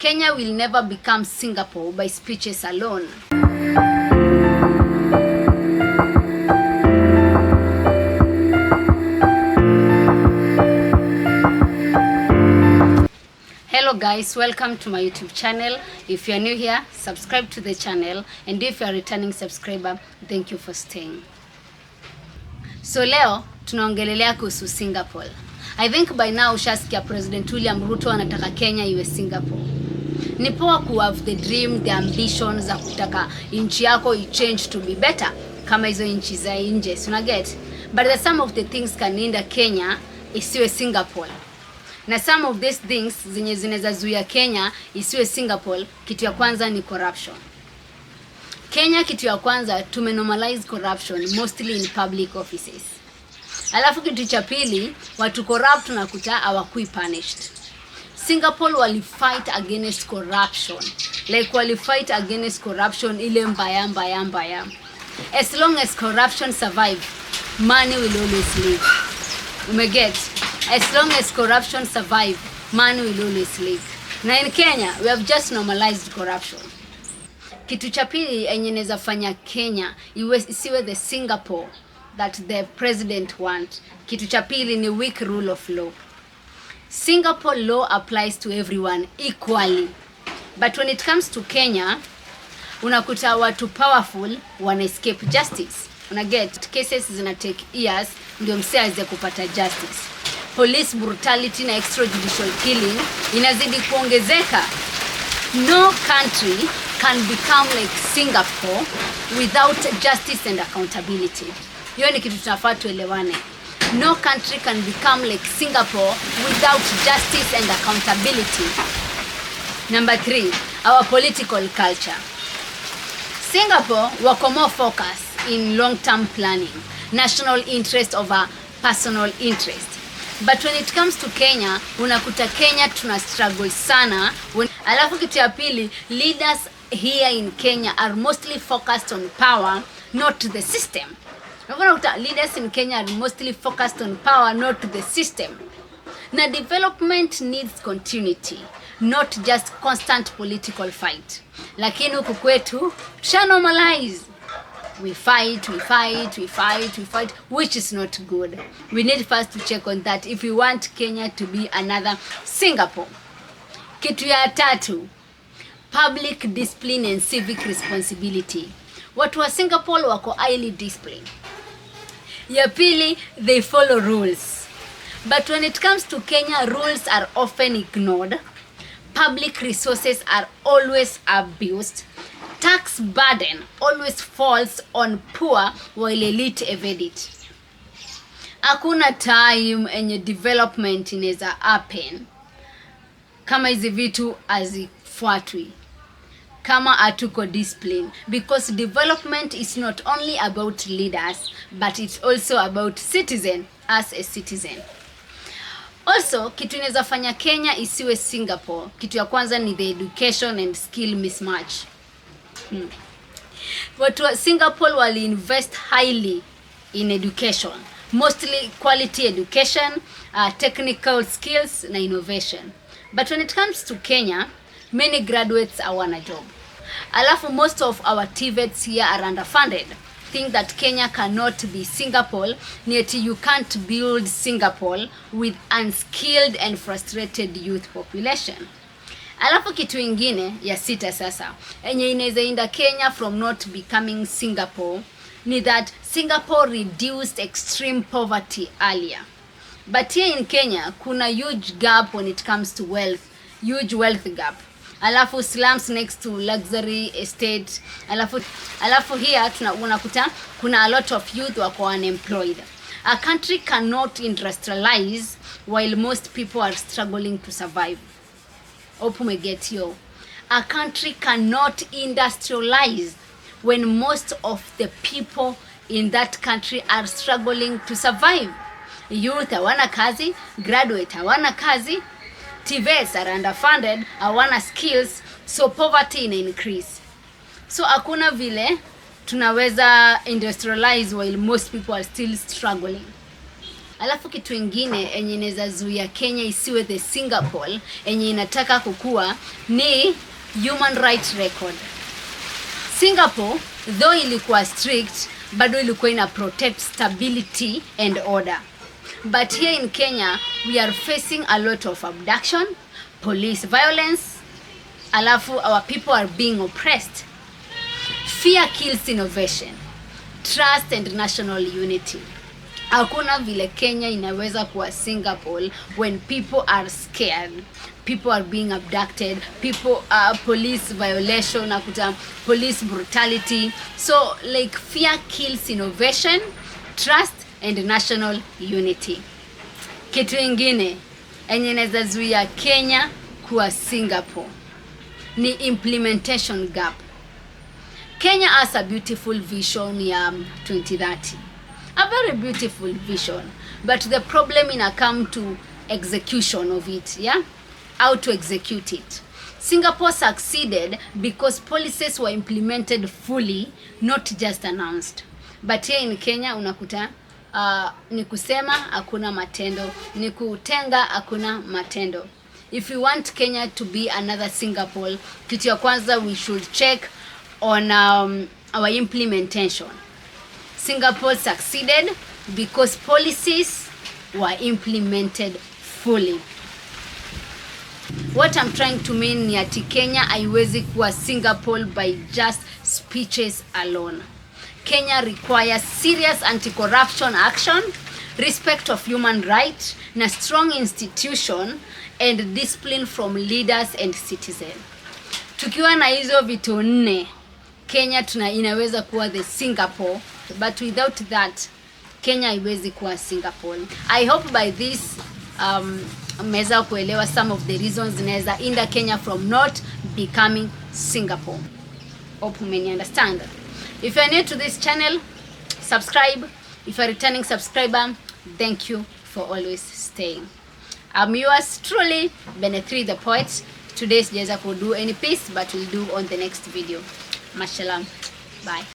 Kenya will never become Singapore by speeches alone. Hello guys, welcome to my YouTube channel. If you are new here, subscribe to the channel, and if you are a returning subscriber, thank you for staying. So leo tunaongelelea kuhusu Singapore. I think by now ushasikia President William Ruto anataka Kenya iwe Singapore. Ni poa ku have the dream, the ambitions za kutaka nchi yako change to be better kama hizo nchi za nje, una get? But the some of the things can hinder Kenya isiwe Singapore. Na some of these things zenye zinaweza zuia Kenya isiwe Singapore, kitu ya kwanza ni corruption. Kenya kitu ya kwanza tumenormalize corruption mostly in public offices. Alafu kitu cha pili, watu corrupt tunakuta hawakui punished. Singapore wali fight against corruption. Like wali fight against corruption ile mbaya. As long as corruption survive, money will always live. Umeget? As long as corruption survive, money will always live. Na in Kenya, we have just normalized corruption. Kitu cha pili yenye inaweza fanya Kenya isiwe the Singapore that the president want. Kitu cha pili ni weak rule of law. Singapore law applies to everyone equally. But when it comes to Kenya, unakuta watu powerful wana escape justice. Una get cases zina take years ndio msee aweze kupata justice. Police brutality na extrajudicial killing inazidi kuongezeka. No country can become like Singapore without justice and accountability. Hiyo ni kitu tunafaa tuelewane. No country can become like Singapore without justice and accountability. Number 3, our political culture. Singapore wako more focus in long-term planning, national interest over personal interest. But when it comes to Kenya, unakuta Kenya tuna struggle sana. Alafu kitu ya pili, leaders here in Kenya are mostly focused on power, not the system. Unakuta leaders in Kenya are mostly focused on power, not the system. Na development needs continuity, not just constant political fight. Lakini huku kwetu tusha normalize. We fight, which is not good. We need first to check on that if we want Kenya to be another Singapore. Kitu ya tatu, public discipline and civic responsibility. Watu wa Singapore wako highly disciplined. Ya pili, they follow rules. But when it comes to Kenya, rules are often ignored. Public resources are always abused. Tax burden always falls on poor while elite evade it. Hakuna time enye development inaweza happen kama hizi vitu hazifuatwi, kama hatuko discipline, because development is not only about leaders but it's also about citizen as a citizen. Also, kitu inaweza fanya Kenya isiwe Singapore, kitu ya kwanza ni the education and skill mismatch. Watu wa Singapore wali invest highly in education, mostly quality education, technical skills na innovation. But when it comes to Kenya, many graduates hawana job. Alafu most of our TVETs here are underfunded. Think that Kenya cannot be Singapore, yet you can't build Singapore with unskilled and frustrated youth population. Alafu kitu ingine ya sita sasa enye inaweza inda Kenya from not becoming Singapore ni that Singapore reduced extreme poverty earlier. But here in Kenya kuna huge gap when it comes to wealth, huge wealth gap. Alafu slums next to luxury estate. Alafu here unakuta kuna a lot of youth wako unemployed. A country cannot industrialize while most people are struggling to survive. Open get yo. A country cannot industrialize when most of the people in that country are struggling to survive. Youth hawana kazi, graduate hawana kazi, TVETs are underfunded, hawana skills, so poverty ina increase. So hakuna vile tunaweza industrialize while most people are still struggling. Alafu kitu ingine enye inaweza zuia Kenya isiwe the Singapore enye inataka kukua ni human rights record. Singapore though ilikuwa strict, bado ilikuwa ina protect stability and order. But here in Kenya, we are facing a lot of abduction, police violence, alafu our people are being oppressed. Fear kills innovation, trust and national unity. Hakuna vile Kenya inaweza kuwa Singapore when people are scared, people are being abducted, people police violation, nakuta police brutality. So like fear kills innovation, trust and national unity. Kitu ingine enye inaweza zuia Kenya kuwa Singapore ni implementation gap. Kenya has a beautiful vision ya 2030. A very beautiful vision, but the problem ina come to execution of it, yeah? How to execute it. Singapore succeeded because policies were implemented fully, not just announced. But here in Kenya unakuta ni kusema hakuna matendo, ni kutenga hakuna matendo. If we want Kenya to be another Singapore, kitu ya kwanza we should check on our implementation. Singapore succeeded because policies were implemented fully. What I'm trying to mean ni ati Kenya haiwezi kuwa Singapore by just speeches alone. Kenya requires serious anti-corruption action, respect of human rights, na strong institution and discipline from leaders and citizens. Tukiwa na hizo vitu nne, Kenya inaweza kuwa the Singapore, but without that Kenya haiwezi kuwa Singapore. I hope by this mmeweza kuelewa some of the reasons zinaweza hinder Kenya from not becoming Singapore. Hope you understand. If you are new to this channel, subscribe. If you are a returning subscriber, thank you for always staying. I'm yours truly, Benethri the Poet. Today sijaweza kudo any piece, but we'll do on the next video. Mashallah. Bye.